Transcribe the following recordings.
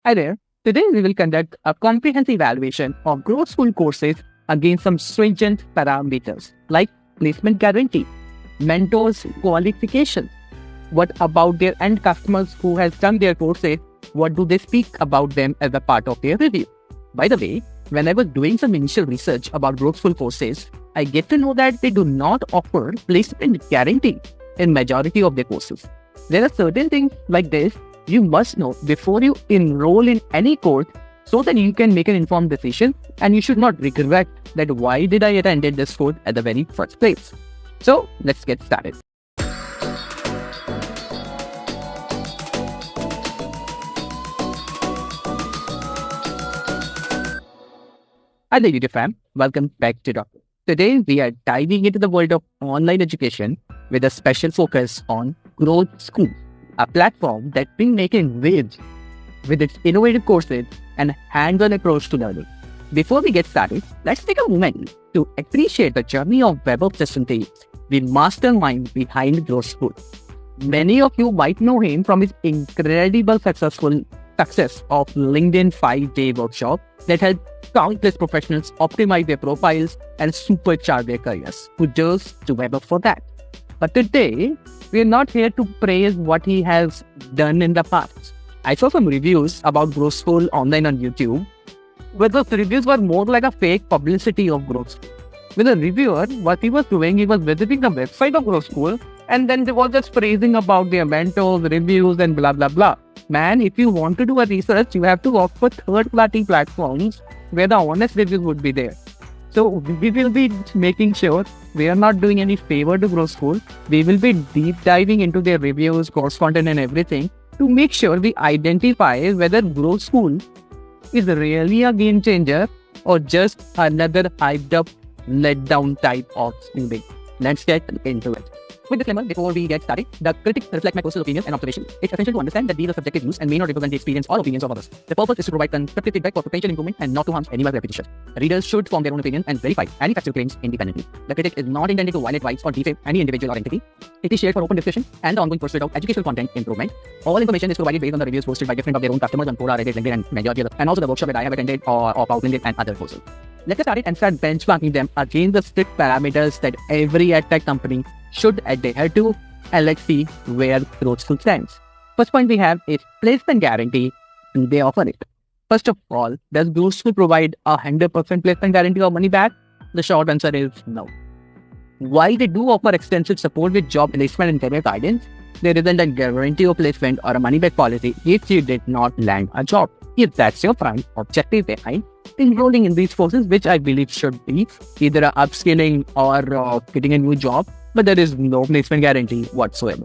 Hi there. Today we will conduct a comprehensive evaluation of growth school courses against some stringent parameters like placement guarantee, mentors qualifications, what about their end customers who has done their courses, what do they speak about them as a part of their review. By the way, when I was doing some initial research about growth school courses, I get to know that they do not offer placement guarantee in majority of their courses. There are certain things like this you must know before you enroll in any course so that you can make an informed decision and you should not regret that why did I attend this course at the very first place. So let's get started. Hi there, YouTube fam. Welcome back to Doctor. Today we are diving into the world of online education with a special focus on Growth School, a platform that's been making waves with its innovative courses and hands-on approach to learning. Before we get started, let's take a moment to appreciate the journey of Web of System, the mastermind behind Growth School. Many of you might know him from his incredible success of LinkedIn 5-day workshop that helped countless professionals optimize their profiles and supercharge their careers. Kudos to Weber for that. But today, we are not here to praise what he has done in the past. I saw some reviews about Growth School online on YouTube, where those reviews were more like a fake publicity of Growth School. With a reviewer, what he was doing, he was visiting the website of Growth School and then they were just praising about their mentors, reviews and blah blah blah. Man, if you want to do a research, you have to opt for third-party platforms where the honest reviews would be there. So we will be making sure we are not doing any favor to Growth School. We will be deep diving into their reviews, course content and everything to make sure we identify whether Growth School is really a game changer or just another hyped up, let down type of schooling. Let's get into it. With disclaimer, before we get started, the critics reflect my personal opinions and observations. It's essential to understand that these are subjective views and may not represent the experience or opinions of others. The purpose is to provide constructive feedback for potential improvement and not to harm anyone's reputation. Readers should form their own opinion and verify any factual claims independently. The critic is not intended to violate rights or defame any individual or entity. It is shared for open discussion and the ongoing pursuit of educational content improvement. All information is provided based on the reviews posted by different of their own customers on Quora, Reddit, LinkedIn, and majority of and also the workshop that I have attended or about LinkedIn and other courses. Let's get started and start benchmarking them against the strict parameters that every edtech company should adhere to. And let's see where Growth School stands. First point we have is placement guarantee. Do they offer it? First of all, does Growth School provide 100% placement guarantee or money back? The short answer is no. While they do offer extensive support with job placement and career guidance, there isn't a guarantee of placement or a money back policy if you did not land a job. If that's your prime objective behind enrolling in these courses, which I believe should be either upskilling or getting a new job, but there is no placement guarantee whatsoever.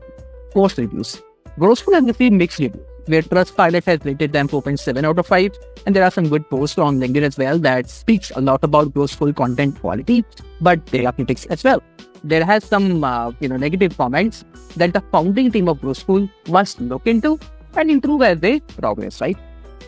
Course reviews. Growth School has received mixed reviews, where Trustpilot has rated them 4.7 out of 5, and there are some good posts on LinkedIn as well that speaks a lot about Growth School content quality, but there are critics as well. There has some negative comments that the founding team of Growth School must look into and improve as they progress, right?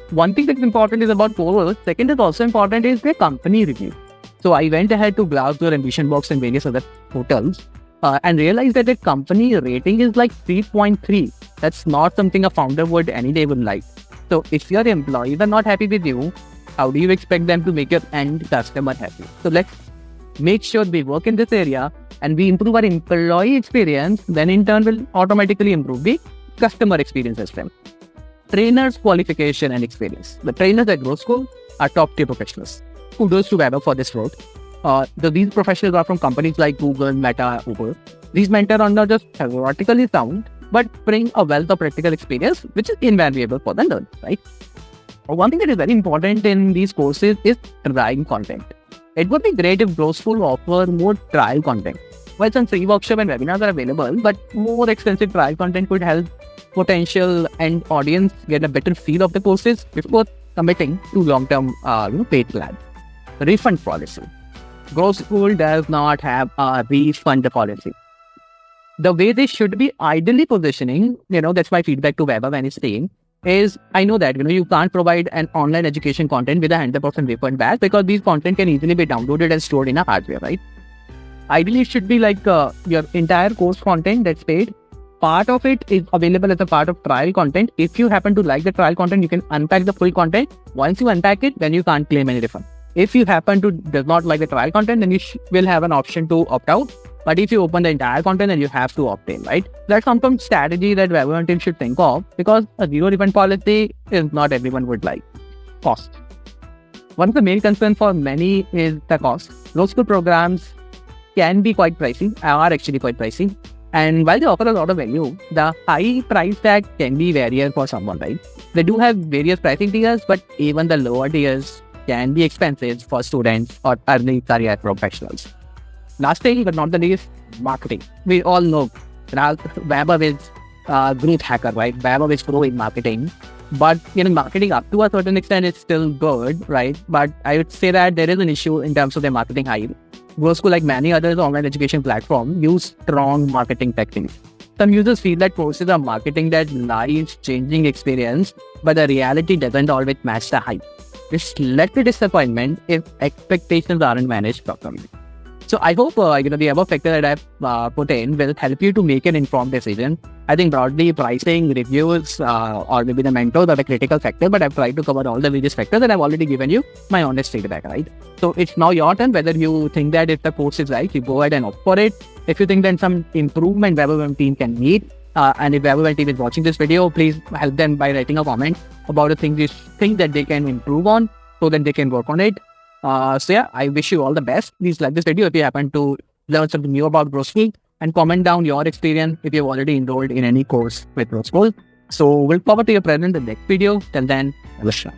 One thing that's important is about polls. Second is also important is their company review. So I went ahead to Glassdoor and Visionbox and various other portals and realized that the company rating is like 3.3. That's not something a founder would any day would like. So if your employees are not happy with you, how do you expect them to make your end customer happy? So let's make sure we work in this area and we improve our employee experience, then in turn will automatically improve the customer experience as well. Trainers' qualification and experience. The trainers at Growth School are top tier professionals. Kudos to Weber for this road. These professionals are from companies like Google, Meta, Uber. These mentors are not just theoretically sound, but bring a wealth of practical experience, which is invaluable for the learner, right? One thing that is very important in these courses is trial content. It would be great if Growth School offer more trial content. While some free workshops and webinars are available, but more extensive trial content could help potential end audience get a better feel of the courses before committing to long-term paid plan. Refund policy. Growth School does not have a refund policy. The way they should be ideally positioning, that's my feedback to Weber when he's saying, is I know that, you can't provide an online education content with a 100% refund back because these content can easily be downloaded and stored in a hardware, right? Ideally, it should be like your entire course content that's paid part of it is available as a part of trial content. If you happen to like the trial content, you can unpack the full content. Once you unpack it, then you can't claim any refund. If you happen to does not like the trial content, then you will have an option to opt out. But if you open the entire content, then you have to opt in, right? That's some strategy that everyone team should think of, because a zero refund policy is not everyone would like. Cost. One of the main concerns for many is the cost. Low school programs can be quite pricey, are actually quite pricey. And while they offer a lot of value, the high price tag can be various for someone, right? They do have various pricing tiers, but even the lower tiers can be expensive for students or early career professionals. Last thing, but not the least, marketing. We all know Vaibhav is growth hacker, right? Vaibhav is pro in marketing. But marketing up to a certain extent is still good, right? But I would say that there is an issue in terms of their marketing hype. GrowSchool, like many other online education platforms, use strong marketing techniques. Some users feel that courses are marketing that life-changing experience, but the reality doesn't always match the hype. It's led to disappointment if expectations aren't managed properly. So I hope the above factor that I've put in will help you to make an informed decision. I think broadly pricing, reviews, or maybe the mentors are the critical factor, but I've tried to cover all the various factors and I've already given you my honest feedback, right? So it's now your turn whether you think that if the course is right, you go ahead and opt for it. If you think that some improvement Vaibhav team can meet, and if Vaibhav team is watching this video, please help them by writing a comment about the things you think that they can improve on so that they can work on it. So yeah, I wish you all the best. Please like this video if you happen to learn something new about GrowSchool, and comment down your experience if you've already enrolled in any course with GrowSchool. So we'll forward to your presence in the next video. Till then, Vishnu.